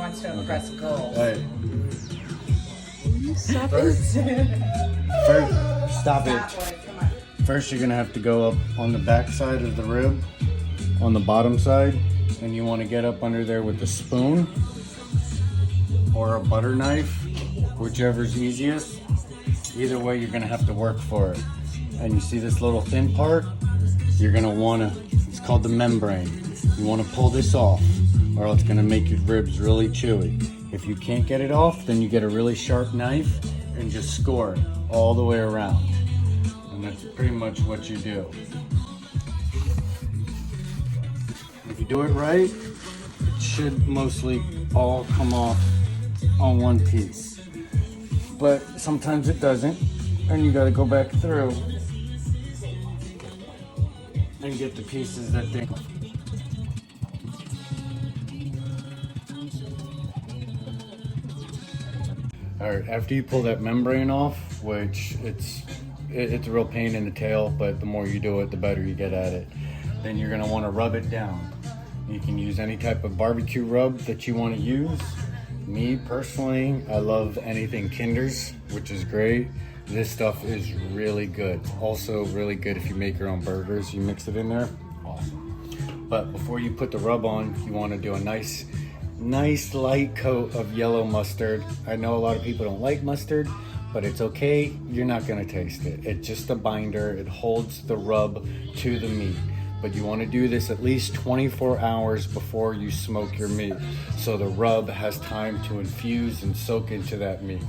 wants to impress gold. Hey. Stop First, stop it. Boy, come on. First, you're gonna have to go up on the back side of the rib, on the bottom side, and you want to get up under there with a spoon or a butter knife, whichever's easiest. Either way, you're gonna have to work for it. And you see this little thin part? You're gonna wanna, it's called the membrane. You wanna pull this off, or it's gonna make your ribs really chewy. If you can't get it off, then you get a really sharp knife and just score it all the way around. And that's pretty much what you do. If you do it right, it should mostly all come off on one piece. But sometimes it doesn't, and you gotta go back through and get the pieces that they... Alright, after you pull that membrane off, which it's a real pain in the tail, but the more you do it, the better you get at it. Then you're gonna wanna rub it down. You can use any type of barbecue rub that you wanna use. Me, personally, I love anything Kinder's, which is great. This stuff is really good. Also really good if you make your own burgers. You mix it in there, awesome. But before you put the rub on, you wanna do a nice light coat of yellow mustard. I know a lot of people don't like mustard, but it's okay. You're not gonna taste it. It's just a binder. It holds the rub to the meat. But you wanna do this at least 24 hours before you smoke your meat, so the rub has time to infuse and soak into that meat.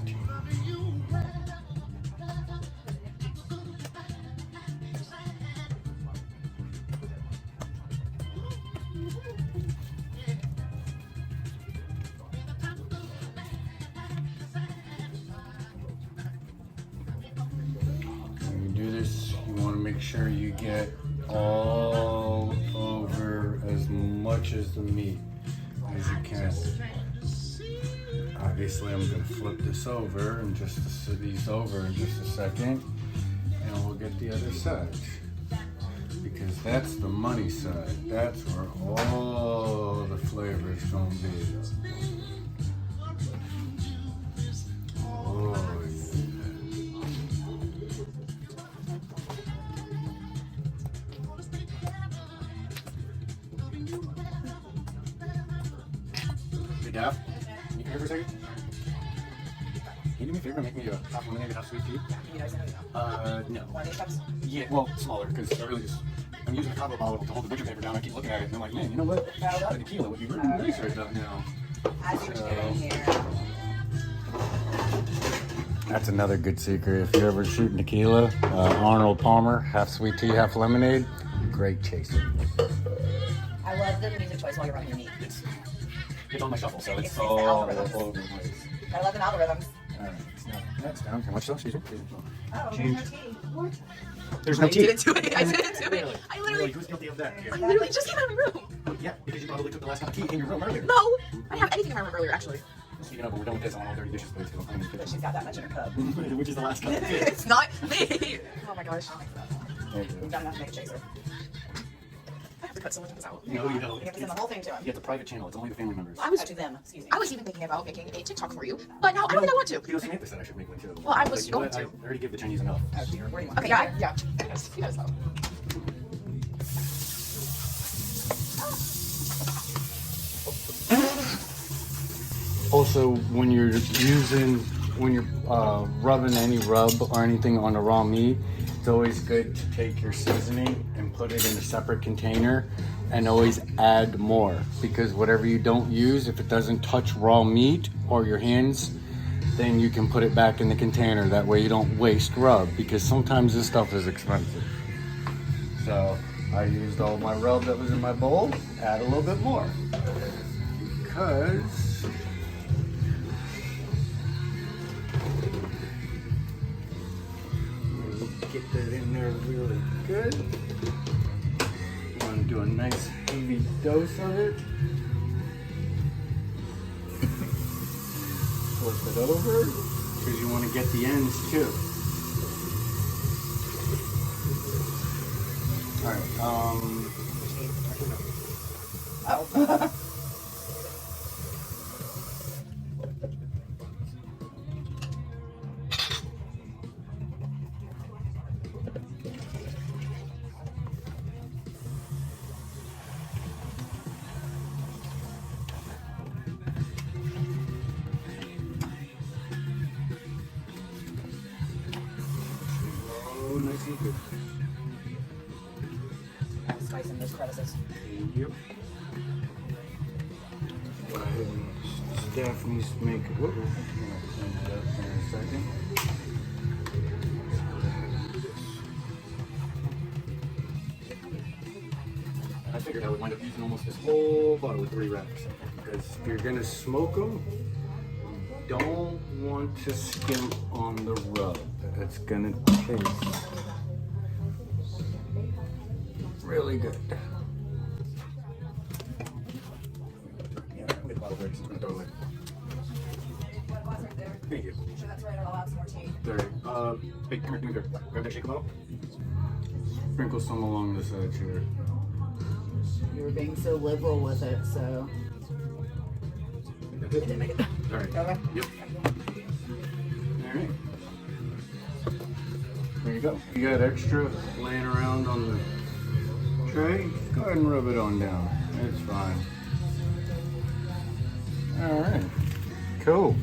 Make sure you get all over as much as the meat as you can. Obviously, I'm going to flip this over and these over in just a second, and we'll get the other side, because that's the money side. That's where all the flavor is going to be. Oh, Daph, can you come here for a second? Can you do me a favor and make me a half lemonade and half sweet tea? No. One of these cups? Yeah, well, smaller, because I'm using a combo bottle to hold the butcher paper down. I keep looking at it and I'm like, man, you know what? A shot of tequila would be really nice right about now. As you're doing here. That's another good secret. If you're ever shooting tequila, Arnold Palmer, half sweet tea, half lemonade, great chaser. I love the music choice while you're running your meat. It's on my shuffle, so it's the all over the algorithms. place. I love the algorithms. Alright, that's down. How much though? Excuse me. Oh, Change. there's no tea. What? There's no tea. I didn't do it. I didn't do it. I literally Who's guilty of that? Here. just came out of my room. Yeah, because you probably took the last cup of tea in your room earlier. No, I didn't have anything in my room earlier, actually. Speaking of, we're done with this. I want all dirty dishes, please. But she's got that much in her cup. Which is the last cup of tea. It's not me. Oh my gosh. You've done enough to make a chaser. I have to cut so much of this out. No, you don't. You have to send the whole thing to him. You have the private channel. It's only the family members. To them, excuse me. I was even thinking about making a TikTok for you, but now I don't think I want to. You know, Samantha said I should make one too. Well, I was you know going what? to. I already give the Chinese enough. Oh dear, where do you want Okay, yeah. You guys know. Also, when you're rubbing any rub or anything on the raw meat, it's always good to take your seasoning and put it in a separate container and always add more, because whatever you don't use, if it doesn't touch raw meat or your hands, then you can put it back in the container. That way you don't waste rub, because sometimes this stuff is expensive. So I used all my rub that was in my bowl, add a little bit more, because get that in there really good. You want to do a nice heavy dose of it. Flip it over, because you want to get the ends too. Alright, Thank you. Add spice in those crevices. Thank you. Go ahead and staff needs to make it. Whoa. Clean that up in a second. I figured I would wind up using almost this whole bottle with 3 racks. Because if you're gonna smoke them, you don't want to skimp on the rub. It's gonna taste really good. Yeah, I'm gonna bottle breaks. I'm gonna throw it away. Thank you. Sure that's right, or I'll add some more tea. There. Hey, come here. Grab that shaker bottle. Sprinkle some along this edge here. You were being so liberal with it, so. It didn't make it. All right. Okay. Yep. All right. There you go. You got extra laying around on the tray? Go ahead and rub it on down. It's fine. All right. Cool.